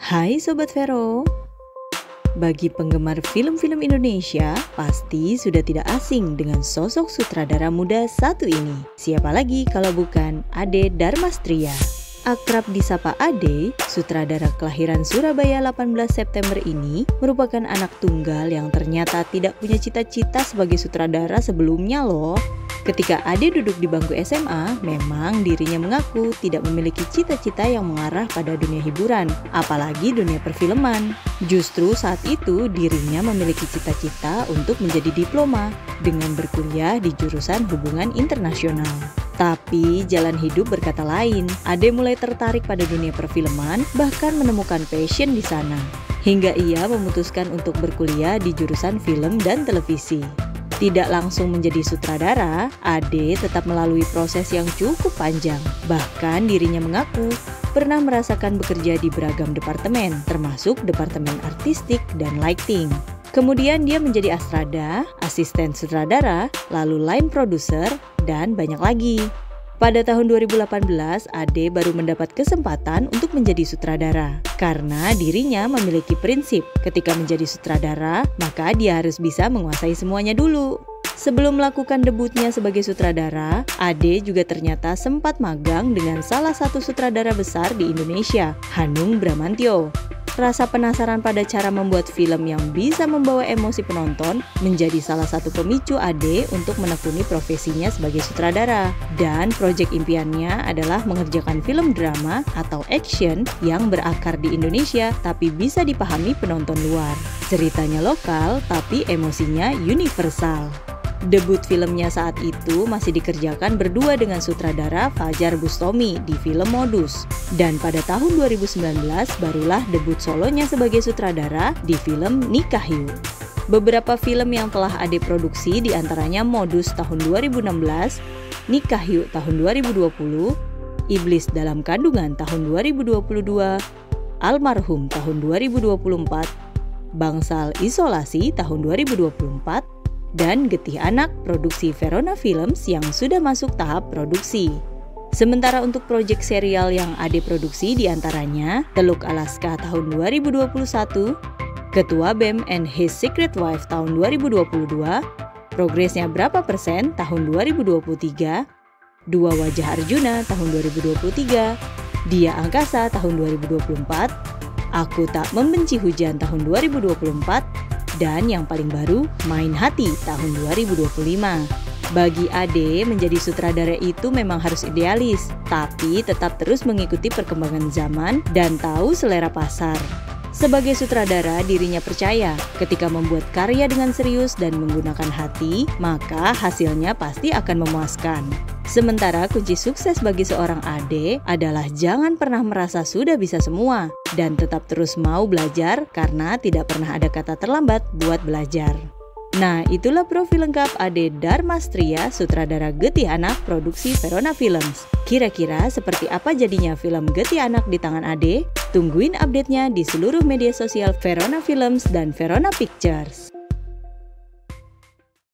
Hai Sobat Vero, bagi penggemar film-film Indonesia, pasti sudah tidak asing dengan sosok sutradara muda satu ini. Siapa lagi kalau bukan Ade Darmastria. Akrab disapa Ade, sutradara kelahiran Surabaya 18 September ini merupakan anak tunggal yang ternyata tidak punya cita-cita sebagai sutradara sebelumnya loh. Ketika Ade duduk di bangku SMA, memang dirinya mengaku tidak memiliki cita-cita yang mengarah pada dunia hiburan, apalagi dunia perfilman. Justru saat itu dirinya memiliki cita-cita untuk menjadi diploma dengan berkuliah di jurusan hubungan internasional. Tapi jalan hidup berkata lain, Ade mulai tertarik pada dunia perfilman, bahkan menemukan passion di sana. Hingga ia memutuskan untuk berkuliah di jurusan film dan televisi. Tidak langsung menjadi sutradara, Ade tetap melalui proses yang cukup panjang. Bahkan dirinya mengaku pernah merasakan bekerja di beragam departemen, termasuk departemen artistik dan lighting. Kemudian dia menjadi astrada, asisten sutradara, lalu line producer, dan banyak lagi. Pada tahun 2018, Ade baru mendapat kesempatan untuk menjadi sutradara. Karena dirinya memiliki prinsip, ketika menjadi sutradara, maka dia harus bisa menguasai semuanya dulu. Sebelum melakukan debutnya sebagai sutradara, Ade juga ternyata sempat magang dengan salah satu sutradara besar di Indonesia, Hanung Bramantyo. Rasa penasaran pada cara membuat film yang bisa membawa emosi penonton menjadi salah satu pemicu Ade untuk menekuni profesinya sebagai sutradara. Dan proyek impiannya adalah mengerjakan film drama atau action yang berakar di Indonesia tapi bisa dipahami penonton luar. Ceritanya lokal tapi emosinya universal. Debut filmnya saat itu masih dikerjakan berdua dengan sutradara Fajar Bustomi di film Modus. Dan pada tahun 2019 barulah debut solonya sebagai sutradara di film Nikah Yuk. Beberapa film yang telah Ade produksi diantaranya Modus tahun 2016, Nikah Yuk tahun 2020, Iblis dalam Kandungan tahun 2022, Almarhum tahun 2024, Bangsal Isolasi tahun 2024, dan Getih Anak produksi Verona Films yang sudah masuk tahap produksi. Sementara untuk proyek serial yang Ade produksi diantaranya Teluk Alaska tahun 2021, Ketua BEM and His Secret Wife tahun 2022, Progresnya Berapa Persen tahun 2023, Dua Wajah Arjuna tahun 2023, Dia Angkasa tahun 2024, Aku Tak Membenci Hujan tahun 2024, dan yang paling baru, Main Hati tahun 2025. Bagi Ade, menjadi sutradara itu memang harus idealis, tapi tetap terus mengikuti perkembangan zaman dan tahu selera pasar. Sebagai sutradara, dirinya percaya ketika membuat karya dengan serius dan menggunakan hati, maka hasilnya pasti akan memuaskan. Sementara kunci sukses bagi seorang Ade adalah jangan pernah merasa sudah bisa semua dan tetap terus mau belajar karena tidak pernah ada kata terlambat buat belajar. Nah, itulah profil lengkap Ade Darmastria, sutradara Getih Anak produksi Verona Films. Kira-kira seperti apa jadinya film Getih Anak di tangan Ade? Tungguin update-nya di seluruh media sosial Verona Films dan Verona Pictures.